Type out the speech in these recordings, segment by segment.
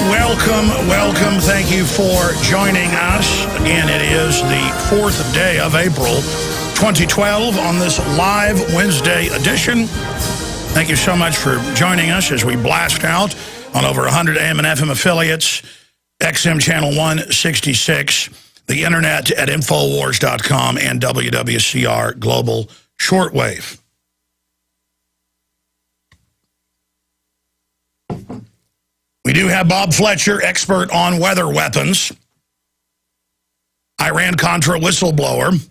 Welcome. Thank you for joining us. Again, it is the 4th day of April, 2012 on this live Wednesday edition. Thank you so much for joining us as we blast out on over 100 AM and FM affiliates, XM Channel 166, the internet at Infowars.com, and WWCR Global Shortwave. We do have Bob Fletcher, expert on weather weapons, Iran-Contra whistleblower,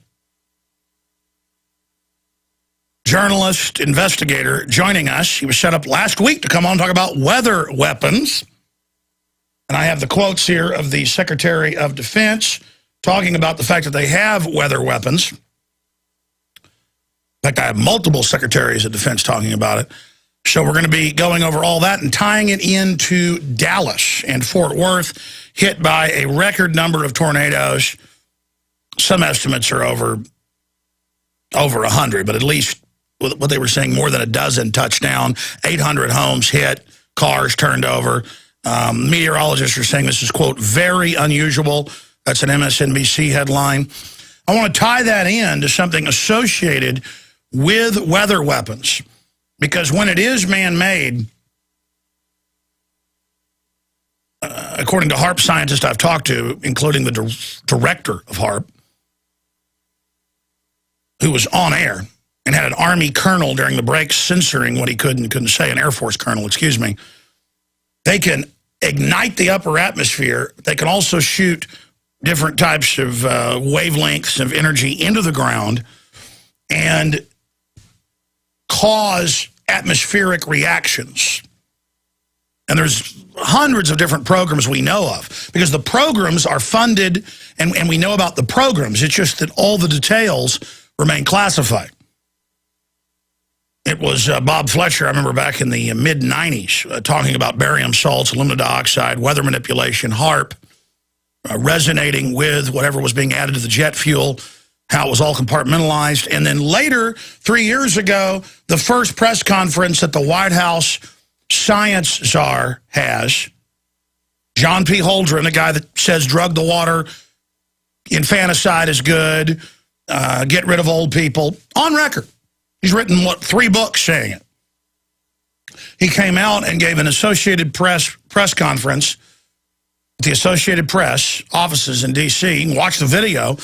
journalist, investigator, joining us. He was set up last week to come on and talk about weather weapons. And I have the quotes here of the Secretary of Defense talking about the fact that they have weather weapons. In fact, I have multiple secretaries of defense talking about it. So we're going to be going over all that and tying it into Dallas and Fort Worth, hit by a record number of tornadoes. Some estimates are over 100, but at least what they were saying, more than a dozen touched down, 800 homes hit, cars turned over. Meteorologists are saying this is, quote, very unusual. That's an MSNBC headline. I want to tie that in to something associated with weather weapons. Because when it is man-made, according to HAARP scientists I've talked to, including the director of HAARP, who was on air and had an Army colonel during the break censoring what he could and couldn't say, an Air Force colonel, excuse me, they can ignite the upper atmosphere. They can also shoot different types of wavelengths of energy into the ground and cause atmospheric reactions. And there's hundreds of different programs we know of, because the programs are funded and we know about the programs. It's just that all the details remain classified. It was Bob Fletcher, I remember back in the mid-90s, talking about barium salts, aluminum dioxide, weather manipulation, HAARP, resonating with whatever was being added to the jet fuel, how it was all compartmentalized. And then later, 3 years ago, the first press conference that the White House science czar has, John P. Holdren, the guy that says drug the water, infanticide is good, get rid of old people, on record. He's written, 3 books saying it. He came out and gave an Associated Press conference at the Associated Press offices in D.C. You can watch the video,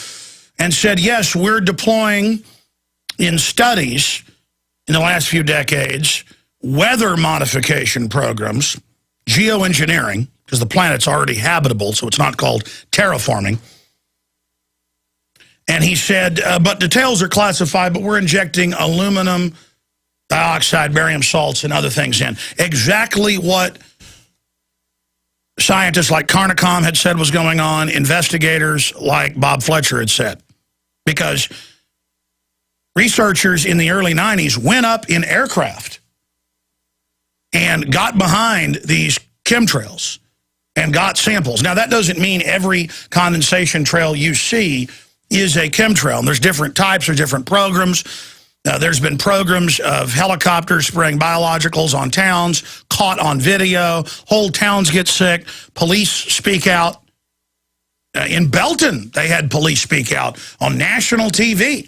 and said, yes, we're deploying in studies in the last few decades weather modification programs, geoengineering, because the planet's already habitable, so it's not called terraforming. And he said, but details are classified, but we're injecting aluminum dioxide, barium salts, and other things in. Exactly what scientists like Carnicom had said was going on, investigators like Bob Fletcher had said. Because researchers in the early 90s went up in aircraft and got behind these chemtrails and got samples. Now, that doesn't mean every condensation trail you see is a chemtrail. And there's different types or different programs. There's been programs of helicopters spraying biologicals on towns, caught on video, whole towns get sick, police speak out. In Belton, they had police speak out on national TV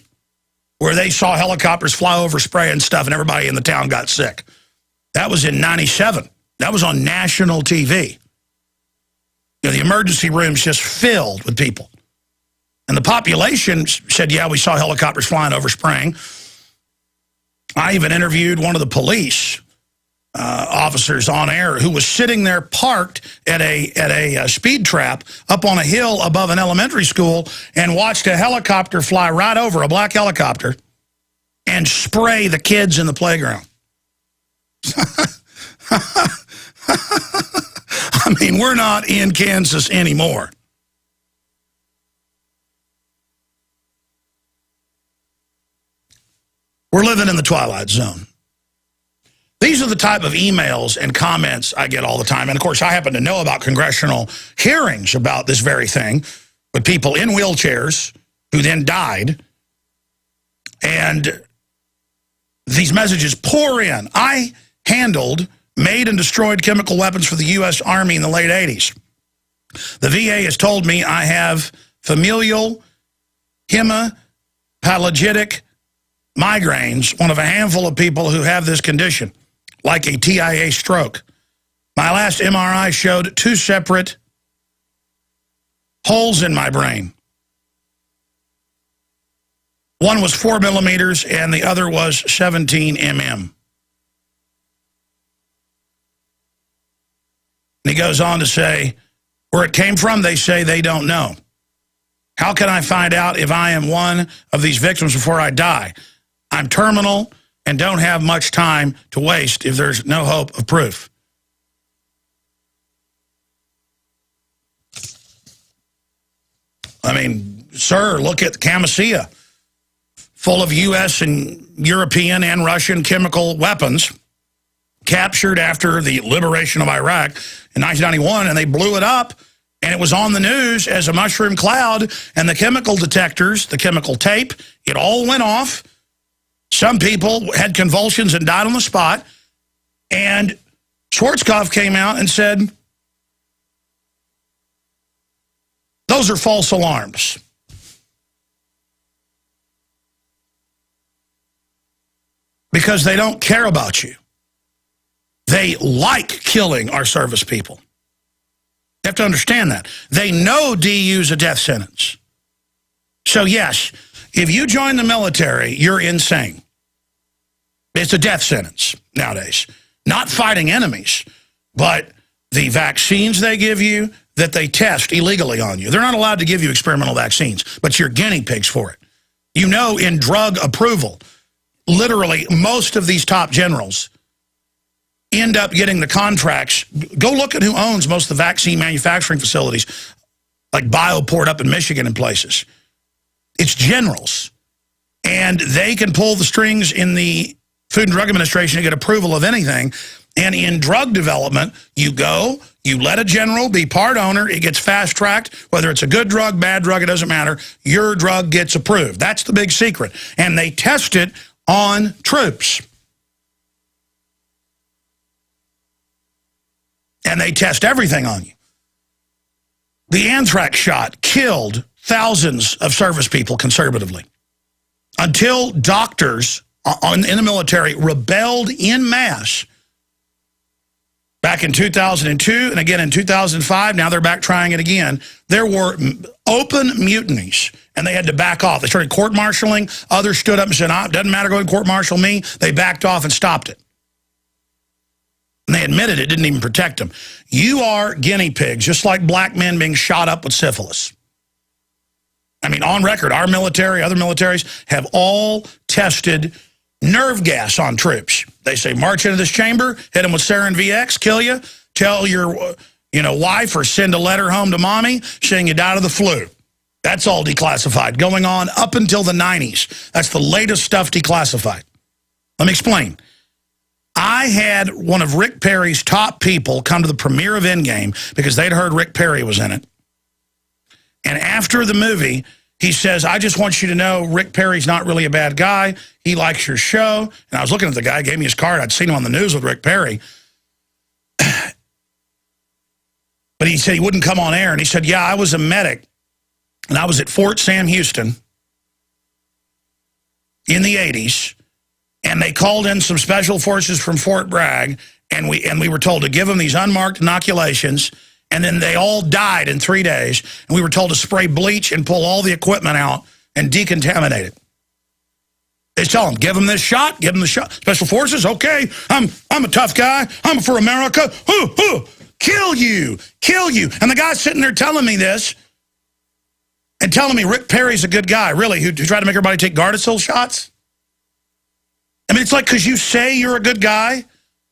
where they saw helicopters fly over spraying stuff and everybody in the town got sick. That was in '97. That was on national TV. You know, the emergency rooms just filled with people. And the population said, yeah, we saw helicopters flying over spraying. I even interviewed one of the police officers on air who was sitting there parked at a speed trap up on a hill above an elementary school and watched a helicopter fly right over, a black helicopter, and spray the kids in the playground. I mean, we're not in Kansas anymore. We're living in the twilight zone. These are the type of emails and comments I get all the time. And, of course, I happen to know about congressional hearings about this very thing with people in wheelchairs who then died. And these messages pour in. I handled made and destroyed chemical weapons for the U.S. Army in the late 80s. The VA has told me I have familial hemiplegic migraines, one of a handful of people who have this condition, like a TIA stroke. My last MRI showed 2 separate holes in my brain. One was 4 millimeters and the other was 17 mm. And he goes on to say, where it came from, they say they don't know. How can I find out if I am one of these victims before I die? I'm terminal and don't have much time to waste if there's no hope of proof. I mean, sir, look at Camisea, full of U.S. and European and Russian chemical weapons, captured after the liberation of Iraq in 1991, and they blew it up, and it was on the news as a mushroom cloud, and the chemical detectors, the chemical tape, it all went off. Some people had convulsions and died on the spot, and Schwarzkopf came out and said, those are false alarms. Because they don't care about you. They like killing our service people. You have to understand that. They know DU's a death sentence. So yes, if you join the military, you're insane. It's a death sentence nowadays. Not fighting enemies, but the vaccines they give you that they test illegally on you. They're not allowed to give you experimental vaccines, but you're guinea pigs for it. You know, in drug approval, literally most of these top generals end up getting the contracts. Go look at who owns most of the vaccine manufacturing facilities, like Bioport up in Michigan and places. It's generals. And they can pull the strings in the Food and Drug Administration to get approval of anything. And in drug development, you go, you let a general be part owner, it gets fast-tracked, whether it's a good drug, bad drug, it doesn't matter, your drug gets approved. That's the big secret. And they test it on troops. And they test everything on you. The anthrax shot killed thousands of service people conservatively until doctors in the military rebelled en masse back in 2002 and again in 2005. Now they're back trying it again. There were open mutinies, and they had to back off. They started court-martialing. Others stood up and said, it doesn't matter, go ahead and court-martial me. They backed off and stopped it. And they admitted it didn't even protect them. You are guinea pigs, just like black men being shot up with syphilis. I mean, on record, our military, other militaries have all tested nerve gas on troops. They say, march into this chamber, hit them with sarin VX, kill you, tell your wife or send a letter home to mommy saying you died of the flu. That's all declassified, going on up until the 90s. That's the latest stuff declassified. Let me explain. I had one of Rick Perry's top people come to the premiere of Endgame because they'd heard Rick Perry was in it. And after the movie, he says, I just want you to know Rick Perry's not really a bad guy. He likes your show. And I was looking at the guy, gave me his card. I'd seen him on the news with Rick Perry. But he said he wouldn't come on air. And he said, yeah, I was a medic. And I was at Fort Sam Houston in the 80s. And they called in some special forces from Fort Bragg, and we were told to give them these unmarked inoculations, and then they all died in 3 days, and we were told to spray bleach and pull all the equipment out and decontaminate it. They tell them, give them this shot, give them the shot. Special forces, okay, I'm a tough guy, I'm for America, kill you, kill you. And the guy's sitting there telling me this, and telling me Rick Perry's a good guy, really, who tried to make everybody take Gardasil shots. I mean, it's like, because you say you're a good guy.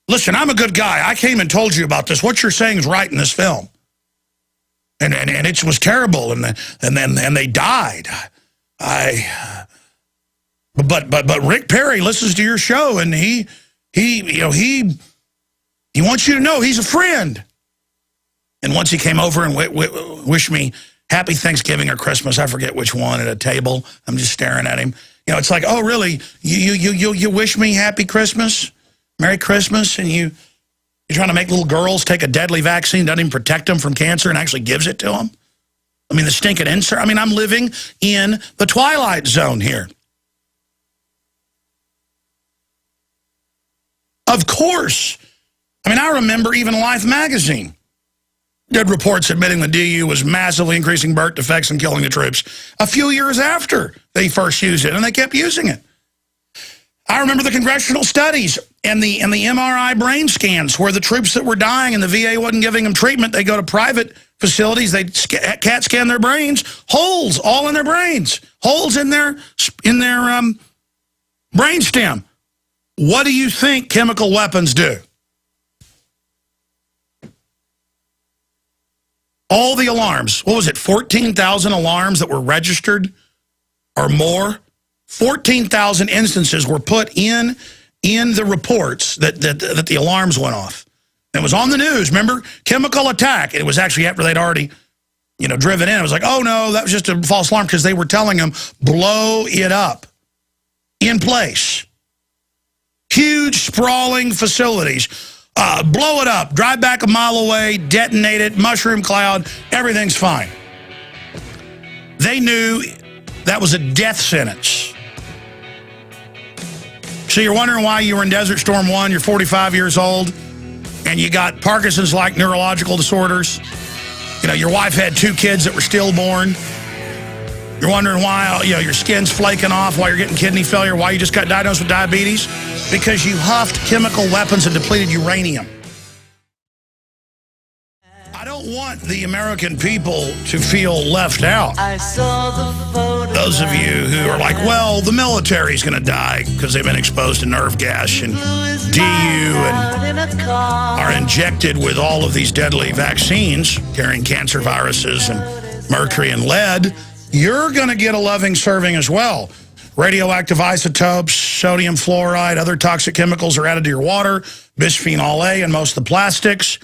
Listen, I'm a good guy. I came and told you about this. What you're saying is right in this film. And it was terrible, and they died. But Rick Perry listens to your show, and he wants you to know he's a friend. And once he came over and wished me happy Thanksgiving or Christmas, I forget which one, at a table. I'm just staring at him. It's like, oh, really? You wish me happy Christmas, Merry Christmas, and you You're trying to make little girls take a deadly vaccine, doesn't even protect them from cancer and actually gives it to them. I mean, the stinking insert. I mean, I'm living in the twilight zone here. Of course. I mean, I remember even Life magazine did reports admitting the DU was massively increasing birth defects and killing the troops a few years after they first used it, and they kept using it. I remember the congressional studies and the MRI brain scans where the troops that were dying and the VA wasn't giving them treatment. They go to private facilities, they CAT scan their brains, holes all in their brains, holes in their brain stem. What do you think chemical weapons do? All the alarms, what was it, 14,000 alarms that were registered or more? 14,000 instances were put in the reports that the alarms went off. It was on the news, remember? Chemical attack. It was actually after they'd already, driven in. It was like, oh, no, that was just a false alarm because they were telling them, blow it up in place. Huge, sprawling facilities. Blow it up, drive back a mile away, detonate it, mushroom cloud, everything's fine. They knew that was a death sentence. So you're wondering why you were in Desert Storm 1, you're 45 years old, and you got Parkinson's-like neurological disorders. Your wife had 2 kids that were stillborn. You're wondering why your skin's flaking off, why you're getting kidney failure, why you just got diagnosed with diabetes. Because you huffed chemical weapons and depleted uranium. I don't want the American people to feel left out. I saw the those of you who are like, well, the military's going to die because they've been exposed to nerve gas and DU and are injected with all of these deadly vaccines carrying cancer viruses and mercury and lead. You're going to get a loving serving as well. Radioactive isotopes, sodium fluoride, other toxic chemicals are added to your water, bisphenol A and most of the plastics.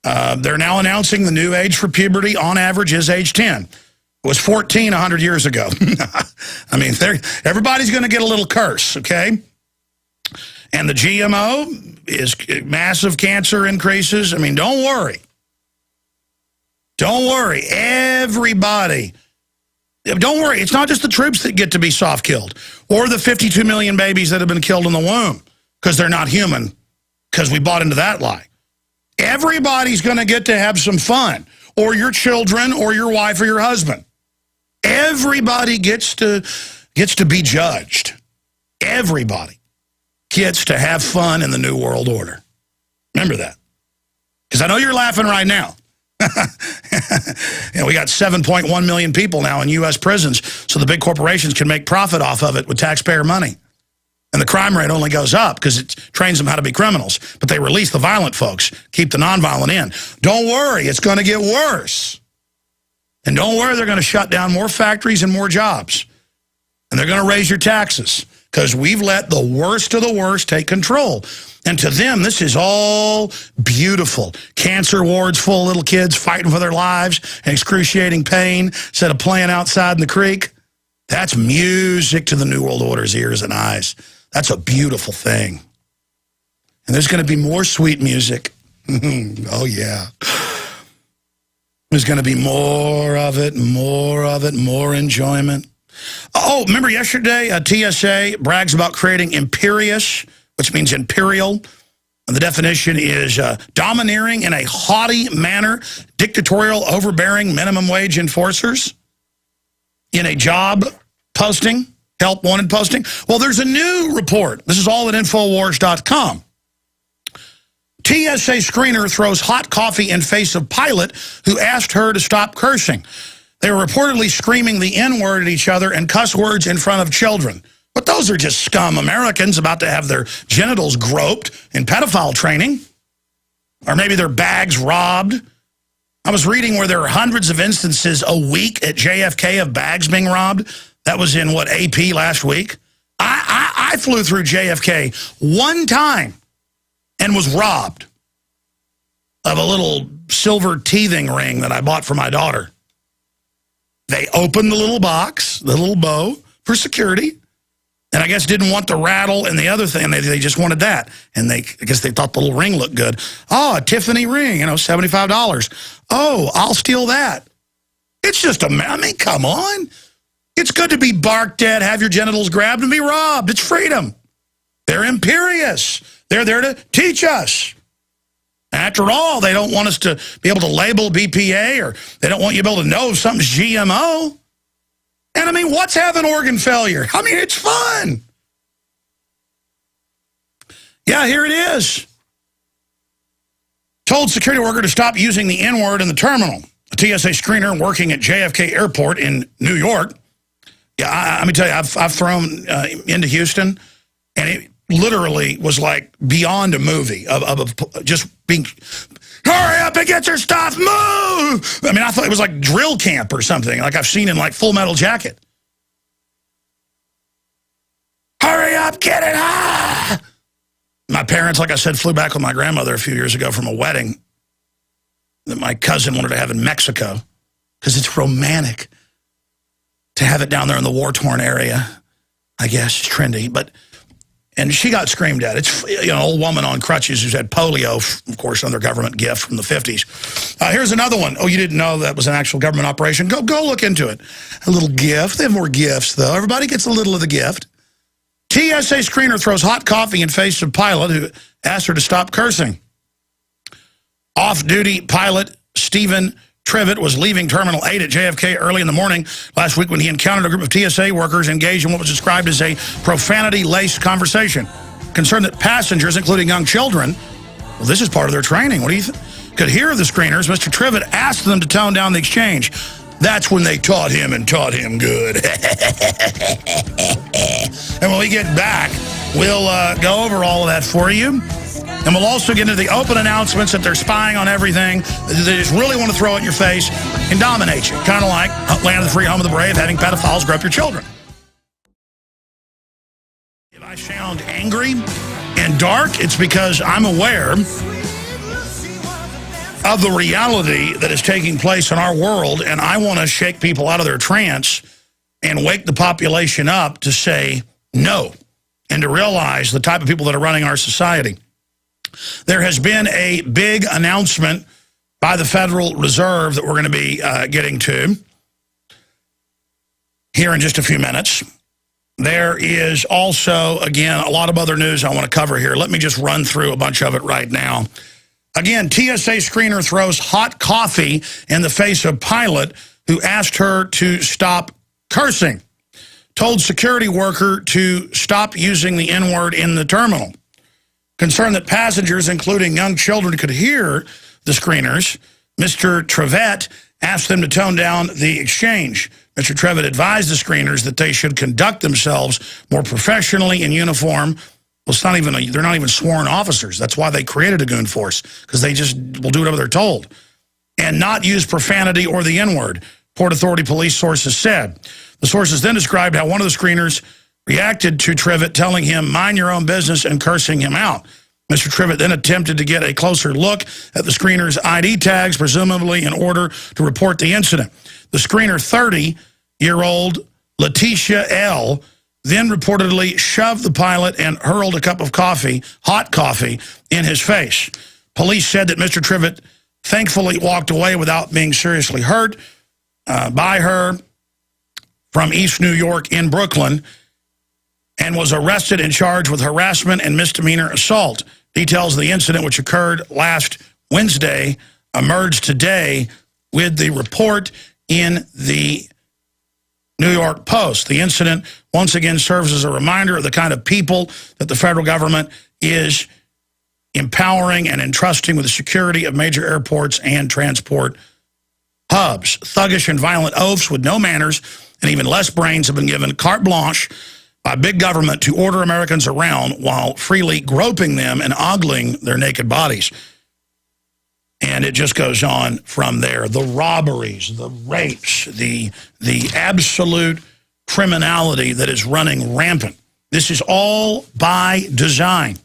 They're now announcing the new age for puberty on average is age 10. It was 14 100 years ago. I mean, everybody's going to get a little curse, okay? And the GMO is massive cancer increases. I mean, don't worry. Don't worry. Everybody. Don't worry, it's not just the troops that get to be soft-killed or the 52 million babies that have been killed in the womb because they're not human, because we bought into that lie. Everybody's going to get to have some fun, or your children or your wife or your husband. Everybody gets to be judged. Everybody gets to have fun in the New World Order. Remember that. Because I know you're laughing right now. We got 7.1 million people now in U.S. prisons, so the big corporations can make profit off of it with taxpayer money. And the crime rate only goes up because it trains them how to be criminals. But they release the violent folks, keep the nonviolent in. Don't worry, it's going to get worse. And don't worry, they're going to shut down more factories and more jobs. And they're going to raise your taxes because we've let the worst of the worst take control. And to them, this is all beautiful. Cancer wards full of little kids fighting for their lives and excruciating pain instead of playing outside in the creek. That's music to the New World Order's ears and eyes. That's a beautiful thing. And there's going to be more sweet music. Oh, yeah. There's going to be more of it, more enjoyment. Oh, remember yesterday, TSA brags about creating Imperious, which means imperial. And the definition is domineering in a haughty manner, dictatorial, overbearing minimum wage enforcers in a job posting, help wanted posting. Well, there's a new report. This is all at Infowars.com. TSA screener throws hot coffee in face of pilot who asked her to stop cursing. They were reportedly screaming the N-word at each other and cuss words in front of children. But those are just scum Americans about to have their genitals groped in pedophile training. Or maybe their bags robbed. I was reading where there are hundreds of instances a week at JFK of bags being robbed. That was in, what, AP last week? I flew through JFK one time and was robbed of a little silver teething ring that I bought for my daughter. They opened the little box, the little bow, for security. And I guess didn't want the rattle and the other thing. They just wanted that. And I guess they thought the little ring looked good. Oh, a Tiffany ring, $75. Oh, I'll steal that. It's just I mean, come on. It's good to be barked at, have your genitals grabbed, and be robbed. It's freedom. They're imperious. They're there to teach us. After all, they don't want us to be able to label BPA, or they don't want you to be able to know if something's GMO. And I mean, what's having organ failure? I mean, it's fun. Yeah, here it is. Told security worker to stop using the N-word in the terminal. A TSA screener working at JFK Airport in New York. Yeah, let me tell you, I've thrown into Houston, and it literally was like beyond a movie of just being, hurry up and get your stuff, move! I mean, I thought it was like drill camp or something, like I've seen in like Full Metal Jacket. Hurry up, get it, ah! My parents, like I said, flew back with my grandmother a few years ago from a wedding that my cousin wanted to have in Mexico, because it's romantic to have it down there in the war-torn area. I guess it's trendy, and she got screamed at. It's an old woman on crutches who's had polio, of course, another government gift from the 50s. Here's another one. Oh, you didn't know that was an actual government operation? Go look into it. A little gift. They have more gifts, though. Everybody gets a little of the gift. TSA screener throws hot coffee in face of pilot who asked her to stop cursing. Off-duty pilot Stephen Trivet was leaving Terminal 8 at JFK early in the morning last week when he encountered a group of TSA workers engaged in what was described as a profanity-laced conversation. Concerned that passengers, including young children, well, this is part of their training, what do you think, could hear the screeners, Mr. Trivet asked them to tone down the exchange. That's when they taught him good. And when we get back, we'll go over all of that for you. And we'll also get into the open announcements that they're spying on everything. They just really want to throw it in your face and dominate you. Kind of like Land of the Free, Home of the Brave, having pedophiles grow up your children. If I sound angry and dark, it's because I'm aware of the reality that is taking place in our world, and I want to shake people out of their trance and wake the population up to say no, and to realize the type of people that are running our society. There has been a big announcement by the Federal Reserve that we're going to be getting to here in just a few minutes. There is also, again, a lot of other news I want to cover here. Let me just run through a bunch of it right now. Again, TSA screener throws hot coffee in the face of pilot who asked her to stop cursing. Told security worker to stop using the N-word in the terminal. Concerned that passengers, including young children, could hear the screeners, Mr. Trivet asked them to tone down the exchange. Mr. Trivet advised the screeners that they should conduct themselves more professionally in uniform. Well, it's not even they're not even sworn officers. That's why they created a goon force, because they just will do whatever they're told. And not use profanity or the N-word, Port Authority police sources said. The sources then described how one of the screeners reacted to Trivet telling him, mind your own business, and cursing him out. Mr. Trivet then attempted to get a closer look at the screener's ID tags, presumably in order to report the incident. The screener, 30-year-old Letitia L., then reportedly shoved the pilot and hurled a cup of coffee, hot coffee, in his face. Police said that Mr. Trivet thankfully walked away without being seriously hurt by her from East New York in Brooklyn, and was arrested and charged with harassment and misdemeanor assault. Details of the incident, which occurred last Wednesday, emerged today with the report in the New York Post. The incident once again serves as a reminder of the kind of people that the federal government is empowering and entrusting with the security of major airports and transport hubs. Thuggish and violent oafs with no manners and even less brains have been given carte blanche by big government to order Americans around while freely groping them and ogling their naked bodies. And it just goes on from there. The robberies, the rapes, the absolute criminality that is running rampant. This is all by design.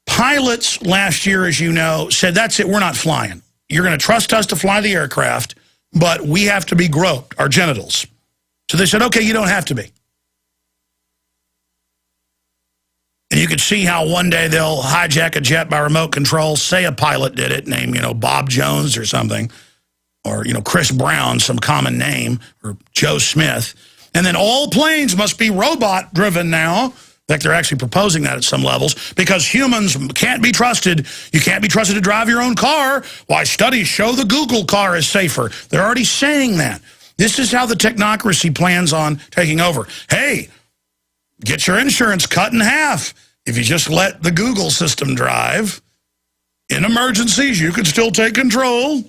Pilots last year, as you know, said, that's it, we're not flying. You're going to trust us to fly the aircraft, but we have to be groped, our genitals. So they said, okay, you don't have to be. And you could see how one day they'll hijack a jet by remote control, say a pilot did it, named, Bob Jones or something, or, Chris Brown, some common name, or Joe Smith. And then all planes must be robot-driven now. In fact, they're actually proposing that at some levels because humans can't be trusted. You can't be trusted to drive your own car. Why, studies show the Google car is safer. They're already saying that. This is how the technocracy plans on taking over. Hey, get your insurance cut in half. If you just let the Google system drive, in emergencies, you can still take control.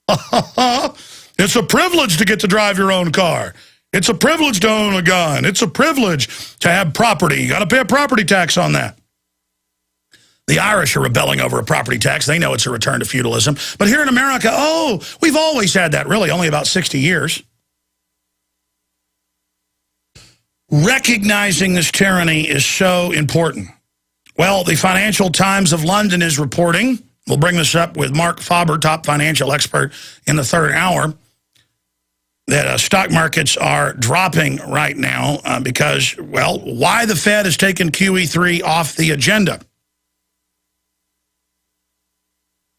It's a privilege to get to drive your own car. It's a privilege to own a gun. It's a privilege to have property. You got to pay a property tax on that. The Irish are rebelling over a property tax. They know it's a return to feudalism. But here in America, we've always had that, really, only about 60 years. Recognizing this tyranny is so important. Well, the Financial Times of London is reporting, we'll bring this up with Mark Faber, top financial expert, in the third hour, that stock markets are dropping right now because, well, why the Fed has taken QE3 off the agenda.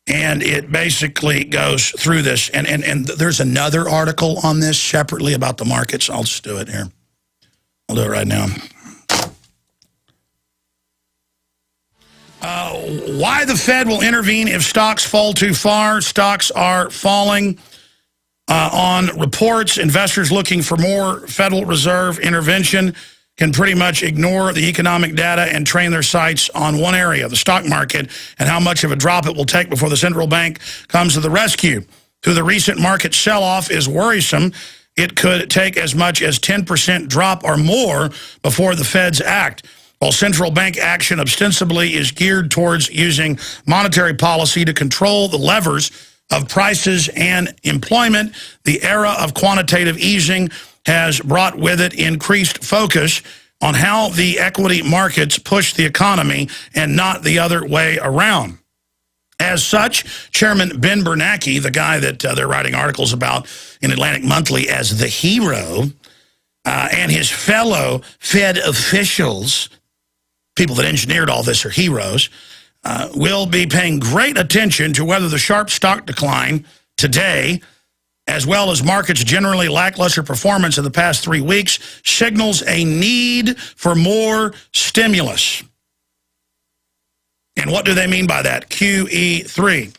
And it basically goes through this. And there's another article on this separately about the markets. I'll just do it here. I'll do it right now. Why the Fed will intervene if stocks fall too far. Stocks are falling on reports. Investors looking for more Federal Reserve intervention can pretty much ignore the economic data and train their sights on one area, the stock market, and how much of a drop it will take before the central bank comes to the rescue. Through the recent market sell-off is worrisome. It could take as much as 10% drop or more before the Feds act. While central bank action ostensibly is geared towards using monetary policy to control the levers of prices and employment, the era of quantitative easing has brought with it increased focus on how the equity markets push the economy and not the other way around. As such, Chairman Ben Bernanke, the guy that they're writing articles about in Atlantic Monthly as the hero, and his fellow Fed officials, people that engineered all this are heroes, will be paying great attention to whether the sharp stock decline today, as well as markets' generally lackluster performance in the past 3 weeks, signals a need for more stimulus. And what do they mean by that? QE3.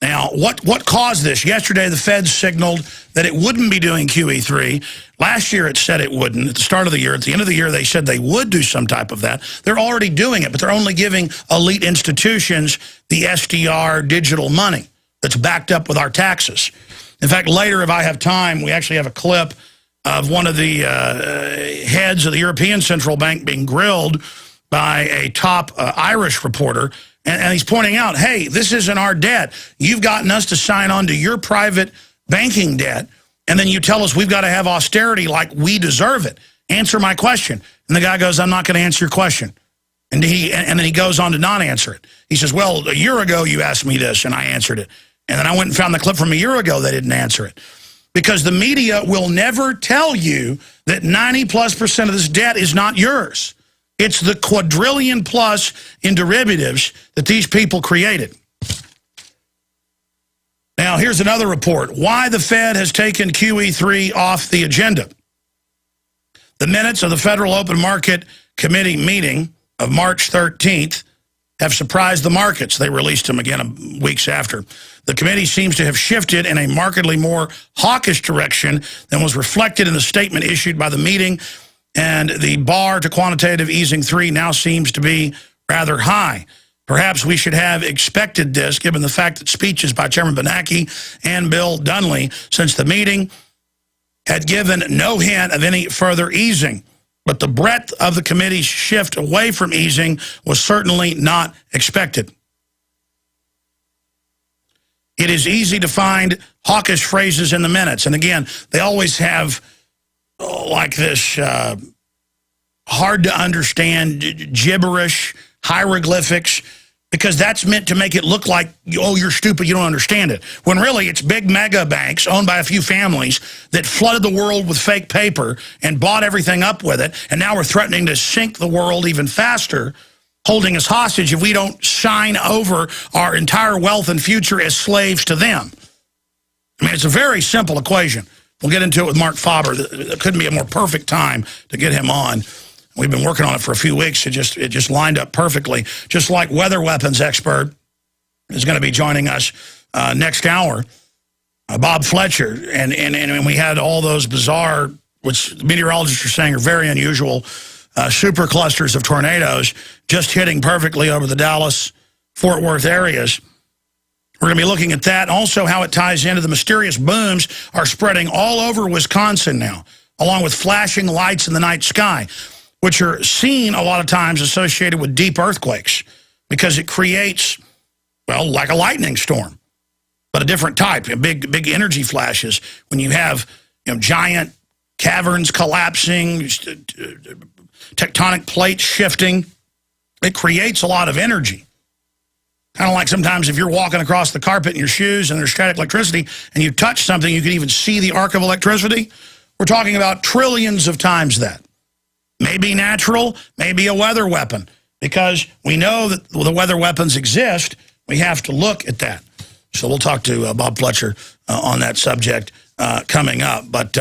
Now, what caused this? Yesterday, the Fed signaled that it wouldn't be doing QE3. Last year, it said it wouldn't. At the start of the year, at the end of the year, they said they would do some type of that. They're already doing it, but they're only giving elite institutions the SDR digital money that's backed up with our taxes. In fact, later, if I have time, we actually have a clip of one of the heads of the European Central Bank being grilled by a top Irish reporter, and he's pointing out, hey, this isn't our debt. You've gotten us to sign on to your private banking debt, and then you tell us we've got to have austerity like we deserve it. Answer my question. And the guy goes, I'm not going to answer your question. And then he goes on to not answer it. He says, well, a year ago you asked me this, and I answered it. And then I went and found the clip from a year ago they didn't answer it. Because the media will never tell you that 90+% of this debt is not yours. It's the quadrillion plus in derivatives that these people created. Now, here's another report. Why the Fed has taken QE3 off the agenda. The minutes of the Federal Open Market Committee meeting of March 13th have surprised the markets. They released them again weeks after. The committee seems to have shifted in a markedly more hawkish direction than was reflected in the statement issued by the meeting, and the bar to quantitative easing 3 now seems to be rather high. Perhaps we should have expected this, given the fact that speeches by Chairman Bernanke and Bill Dunley since the meeting had given no hint of any further easing. But the breadth of the committee's shift away from easing was certainly not expected. It is easy to find hawkish phrases in the minutes. And again, they always have like this hard to understand gibberish, hieroglyphics, because that's meant to make it look like, oh, you're stupid, you don't understand it. When really it's big mega banks owned by a few families that flooded the world with fake paper and bought everything up with it, and now we're threatening to sink the world even faster, holding us hostage if we don't sign over our entire wealth and future as slaves to them. I mean, it's a very simple equation. We'll get into it with Mark Faber. It couldn't be a more perfect time to get him on. We've been working on it for a few weeks. It just lined up perfectly. Just like weather weapons expert is going to be joining us next hour, Bob Fletcher. And we had all those bizarre, which meteorologists are saying are very unusual, super clusters of tornadoes just hitting perfectly over the Dallas-Fort Worth areas. We're going to be looking at that, and also how it ties into the mysterious booms are spreading all over Wisconsin now, along with flashing lights in the night sky, which are seen a lot of times associated with deep earthquakes because it creates, well, like a lightning storm, but a different type, big energy flashes. When you have giant caverns collapsing, tectonic plates shifting, it creates a lot of energy. Kind of like sometimes if you're walking across the carpet in your shoes and there's static electricity and you touch something, you can even see the arc of electricity. We're talking about trillions of times that. Maybe natural, maybe a weather weapon. Because we know that the weather weapons exist, we have to look at that. So we'll talk to Bob Fletcher on that subject coming up. But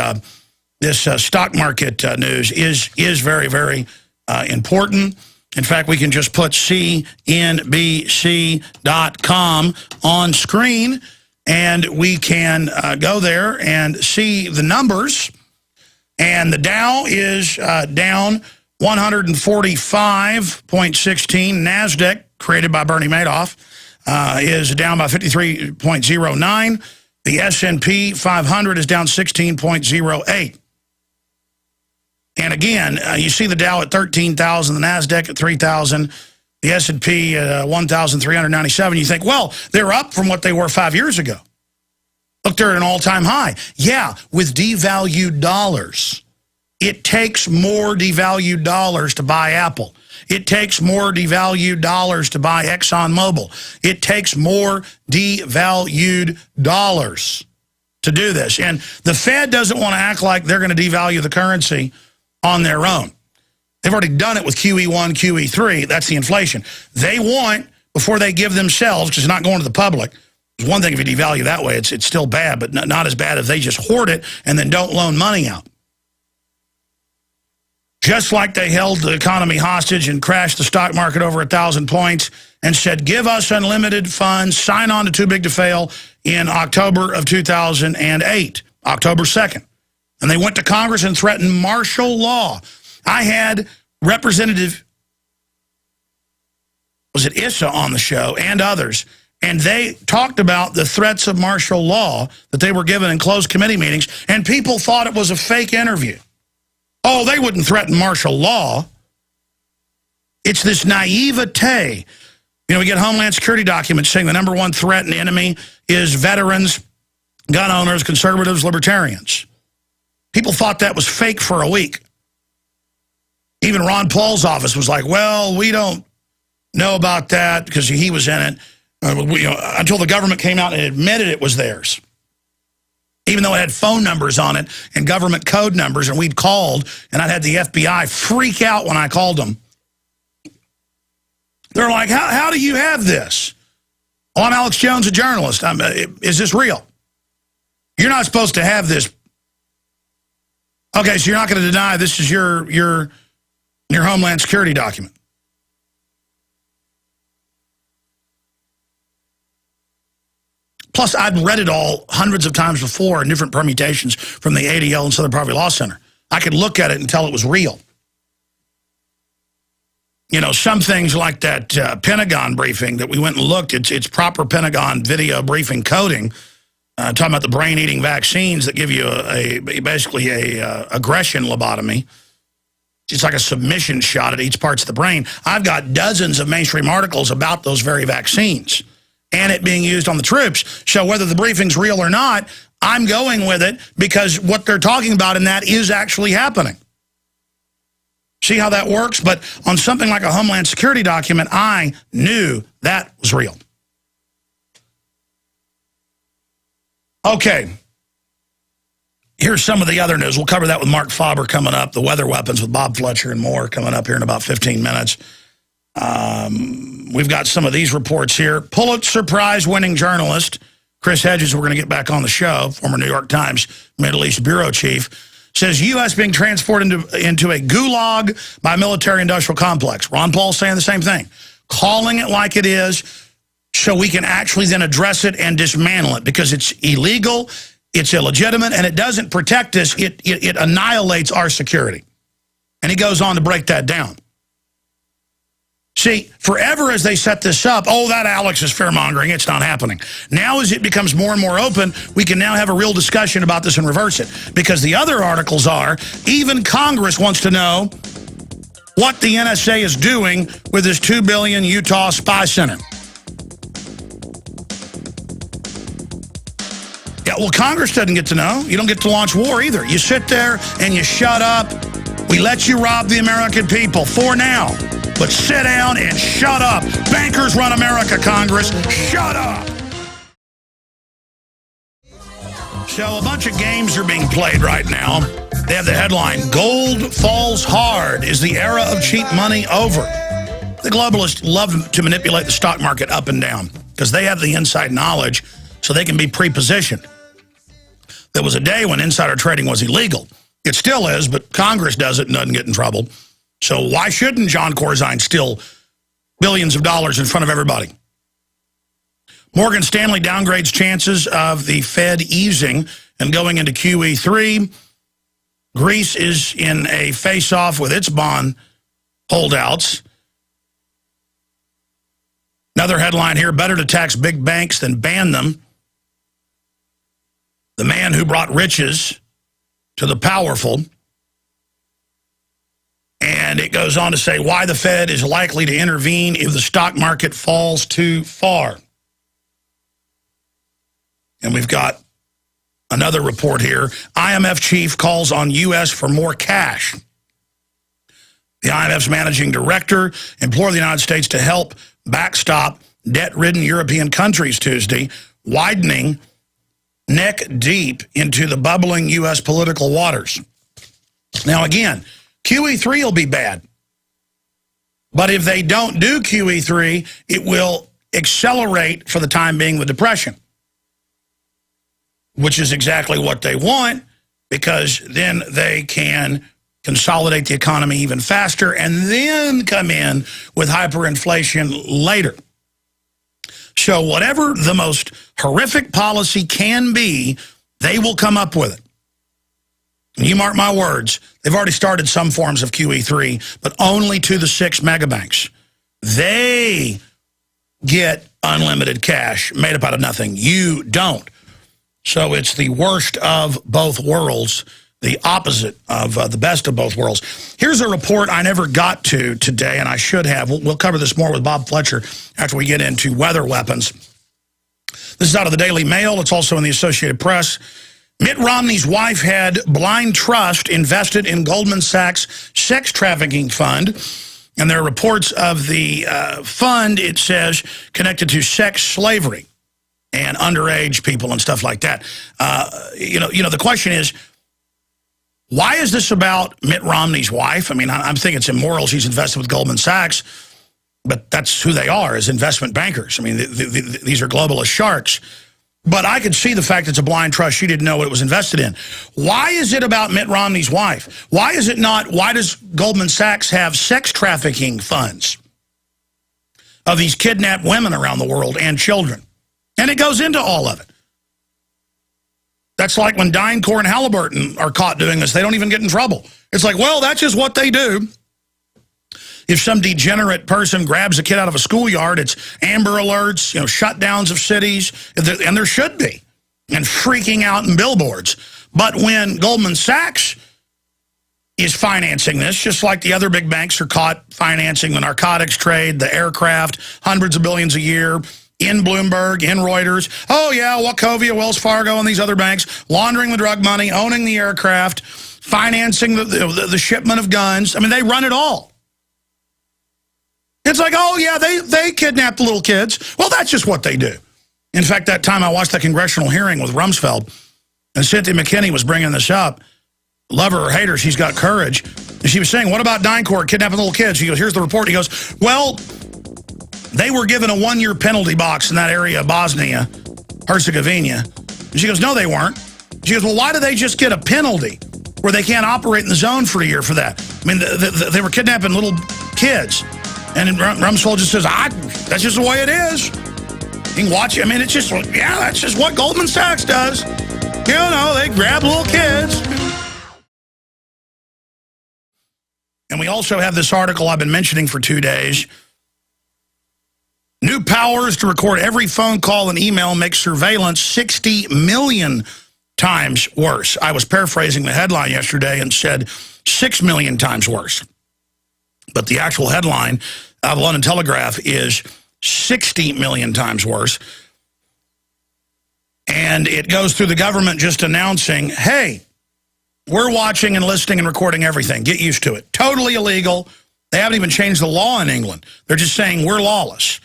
this stock market news is very, very important. In fact, we can just put CNBC.com on screen, and we can go there and see the numbers. And the Dow is down 145.16. NASDAQ, created by Bernie Madoff, is down by 53.09. The S&P 500 is down 16.08. And again, you see the Dow at 13,000, the NASDAQ at 3,000, the S&P at 1,397. You think, well, they're up from what they were 5 years ago. Look, they're at an all-time high. Yeah, with devalued dollars. It takes more devalued dollars to buy Apple. It takes more devalued dollars to buy ExxonMobil. It takes more devalued dollars to do this. And the Fed doesn't want to act like they're going to devalue the currency on their own. They've already done it with QE1, QE3. That's the inflation. They want, before they give themselves, because it's not going to the public, it's one thing if you devalue that way, it's still bad, but not as bad if they just hoard it and then don't loan money out. Just like they held the economy hostage and crashed the stock market over 1,000 points and said, give us unlimited funds, sign on to Too Big to Fail in October of 2008, October 2nd. And they went to Congress and threatened martial law. I had Representative, was it Issa on the show, and others, and they talked about the threats of martial law that they were given in closed committee meetings, and people thought it was a fake interview. Oh, they wouldn't threaten martial law. It's this naivete. We get Homeland Security documents saying the #1 threat and enemy is veterans, gun owners, conservatives, libertarians. People thought that was fake for a week. Even Ron Paul's office was like, well, we don't know about that because he was in it. Until the government came out and admitted it was theirs. Even though it had phone numbers on it and government code numbers, and we'd called, and I'd had the FBI freak out when I called them. They're like, how do you have this? Oh, I'm Alex Jones, a journalist. Is this real? You're not supposed to have this. Okay, so you're not going to deny this is your Homeland Security document. Plus, I'd read it all hundreds of times before in different permutations from the ADL and Southern Poverty Law Center. I could look at it and tell it was real. Some things like that Pentagon briefing that we went and looked, it's proper Pentagon video briefing coding, talking about the brain-eating vaccines that give you basically a aggression lobotomy. It's like a submission shot at each parts of the brain. I've got dozens of mainstream articles about those very vaccines and it being used on the troops. So whether the briefing's real or not, I'm going with it because what they're talking about in that is actually happening. See how that works? But on something like a Homeland Security document, I knew that was real. Okay. Here's some of the other news. We'll cover that with Mark Faber coming up. The weather weapons with Bob Fletcher and more coming up here in about 15 minutes. We've got some of these reports here. Pulitzer Prize-winning journalist Chris Hedges, we're going to get back on the show, former New York Times Middle East bureau chief, says U.S. being transported into a gulag by military-industrial complex. Ron Paul's saying the same thing, calling it like it is so we can actually then address it and dismantle it because it's illegal, it's illegitimate, and it doesn't protect us. It annihilates our security. And he goes on to break that down. See, forever as they set this up, oh, that Alex is fear-mongering, it's not happening. Now as it becomes more and more open, we can now have a real discussion about this and reverse it. Because the other articles are, even Congress wants to know what the NSA is doing with this $2 billion Utah spy center. Yeah, well, Congress doesn't get to know. You don't get to launch war either. You sit there and you shut up. We let you rob the American people for now. But sit down and shut up. Bankers run America, Congress. Shut up. So a bunch of games are being played right now. They have the headline, Gold Falls Hard. Is the era of cheap money over? The globalists love to manipulate the stock market up and down because they have the inside knowledge so they can be pre-positioned. There was a day when insider trading was illegal. It still is, but Congress does it and doesn't get in trouble. So why shouldn't John Corzine steal billions of dollars in front of everybody? Morgan Stanley downgrades chances of the Fed easing and going into QE3. Greece is in a face-off with its bond holdouts. Another headline here, better to tax big banks than ban them. The man who brought riches to the powerful. And it goes on to say why the Fed is likely to intervene if the stock market falls too far. And we've got another report here. IMF chief calls on U.S. for more cash. The IMF's managing director implored the United States to help backstop debt-ridden European countries Tuesday, widening neck deep into the bubbling U.S. political waters. Now, again, QE3 will be bad. But if they don't do QE3, it will accelerate, for the time being, the depression, which is exactly what they want, because then they can consolidate the economy even faster and then come in with hyperinflation later. So whatever the most horrific policy can be, they will come up with it. And you mark my words, they've already started some forms of QE3, but only to the 6 megabanks. They get unlimited cash made up out of nothing. You don't. So it's the worst of both worlds, the opposite of the best of both worlds. Here's a report I never got to today, and I should have. We'll cover this more with Bob Fletcher after we get into weather weapons. This is out of the Daily Mail. It's also in the Associated Press. Mitt Romney's wife had blind trust invested in Goldman Sachs' sex trafficking fund. And there are reports of the fund, it says, connected to sex slavery and underage people and stuff like that. You know, the question is, why is this about Mitt Romney's wife? I mean, I'm thinking it's immoral. She's invested with Goldman Sachs, but that's who they are, as investment bankers. I mean, these are globalist sharks. But I could see the fact it's a blind trust. She didn't know what it was invested in. Why is it about Mitt Romney's wife? Why is it not, why does Goldman Sachs have sex trafficking funds of these kidnapped women around the world and children? And it goes into all of it. That's like when DynCorp and Halliburton are caught doing this. They don't even get in trouble. It's like, well, that's just what they do. If some degenerate person grabs a kid out of a schoolyard, it's Amber Alerts, shutdowns of cities, and there should be, and freaking out in billboards. But when Goldman Sachs is financing this, just like the other big banks are caught financing the narcotics trade, the aircraft, hundreds of billions a year, in Bloomberg, in Reuters, oh yeah, Wachovia, Wells Fargo, and these other banks, laundering the drug money, owning the aircraft, financing the shipment of guns. I mean, they run it all. It's like, oh, yeah, they kidnap the little kids. Well, that's just what they do. In fact, that time I watched the congressional hearing with Rumsfeld, and Cynthia McKinney was bringing this up. Love her or hate her, she's got courage. And she was saying, what about DynCorp kidnapping little kids? She goes, here's the report. He goes, well, they were given a 1-year penalty box in that area of Bosnia, Herzegovina. And she goes, no, they weren't. She goes, well, why do they just get a penalty where they can't operate in the zone for a year for that? I mean, they were kidnapping little kids. And Rumsfeld just says, that's just the way it is. You can watch it. I mean, it's just, yeah, that's just what Goldman Sachs does. You know, they grab little kids. And we also have this article I've been mentioning for 2 days. New powers to record every phone call and email make surveillance 60 million times worse. I was paraphrasing the headline yesterday and said 6 million times worse. But the actual headline of the London Telegraph is 60 million times worse. And it goes through the government just announcing, hey, we're watching and listening and recording everything. Get used to it. Totally illegal. They haven't even changed the law in England. They're just saying we're lawless.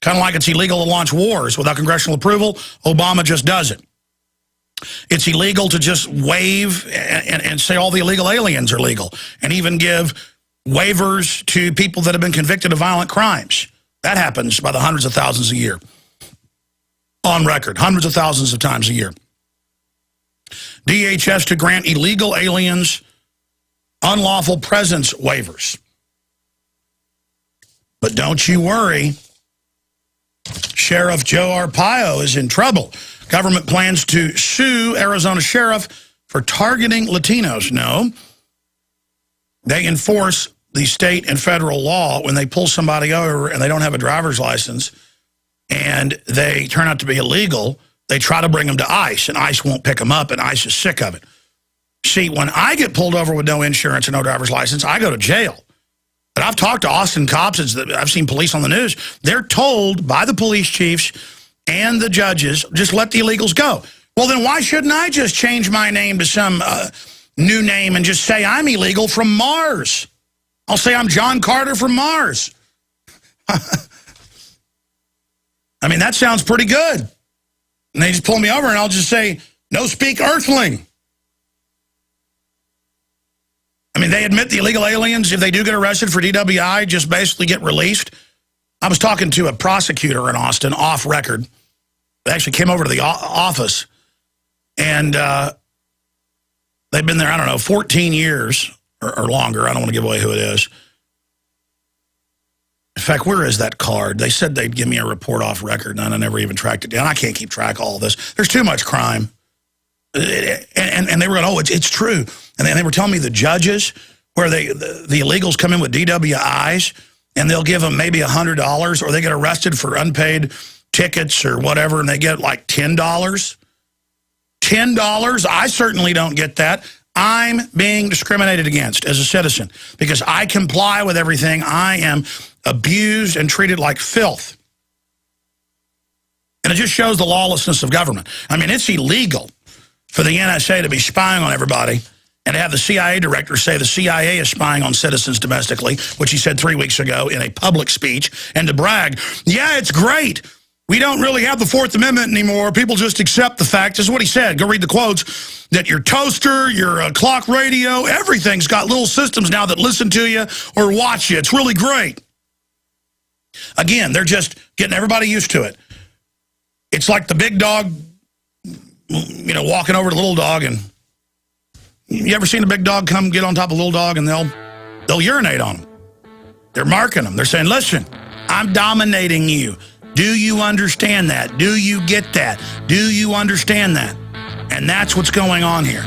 Kind of like it's illegal to launch wars without congressional approval. Obama just does it. It's illegal to just wave and say all the illegal aliens are legal and even give waivers to people that have been convicted of violent crimes. That happens by the hundreds of thousands a year. On record, hundreds of thousands of times a year. DHS to grant illegal aliens unlawful presence waivers. But don't you worry. Sheriff Joe Arpaio is in trouble. Government plans to sue Arizona sheriff for targeting Latinos. No. They enforce the state and federal law when they pull somebody over and they don't have a driver's license and they turn out to be illegal. They try to bring them to ICE, and ICE won't pick them up, and ICE is sick of it. See, when I get pulled over with no insurance and no driver's license, I go to jail. But I've talked to Austin cops, I've seen police on the news, they're told by the police chiefs and the judges, just let the illegals go. Well, then why shouldn't I just change my name to some new name and just say I'm illegal from Mars? I'll say I'm John Carter from Mars. I mean, that sounds pretty good. And they just pull me over and I'll just say, no speak earthling. I mean, they admit the illegal aliens, if they do get arrested for DWI, just basically get released. I was talking to a prosecutor in Austin, off record. They actually came over to the office, and they've been there, I don't know, 14 years or longer. I don't want to give away who it is. In fact, where is that card? They said they'd give me a report off record, and I never even tracked it down. I can't keep track of all this. There's too much crime. And they were going, oh, it's true. And then they were telling me the judges, where the illegals come in with DWIs, and they'll give them maybe $100, or they get arrested for unpaid tickets or whatever, and they get like $10. $10? I certainly don't get that. I'm being discriminated against as a citizen because I comply with everything. I am abused and treated like filth. And it just shows the lawlessness of government. I mean, it's illegal for the NSA to be spying on everybody and to have the CIA director say the CIA is spying on citizens domestically, which he said 3 weeks ago in a public speech, and to brag, yeah, it's great. We don't really have the Fourth Amendment anymore. People just accept the fact. This is what he said. Go read the quotes. That your toaster, your clock radio, everything's got little systems now that listen to you or watch you. It's really great. Again, they're just getting everybody used to it. It's like the big dog, you know, walking over to the little dog. And you ever seen a big dog come get on top of a little dog and they'll urinate on them? They're marking them. They're saying, listen, I'm dominating you. Do you understand that? Do you get that? Do you understand that? And that's what's going on here.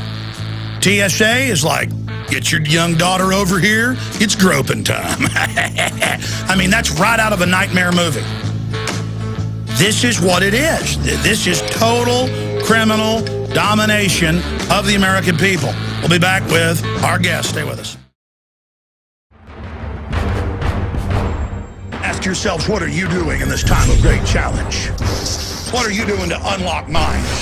TSA is like, get your young daughter over here. It's groping time. I mean, that's right out of a nightmare movie. This is what it is. This is total criminal domination of the American people. We'll be back with our guest. Stay with us. Ask yourselves, what are you doing in this time of great challenge? What are you doing to unlock minds?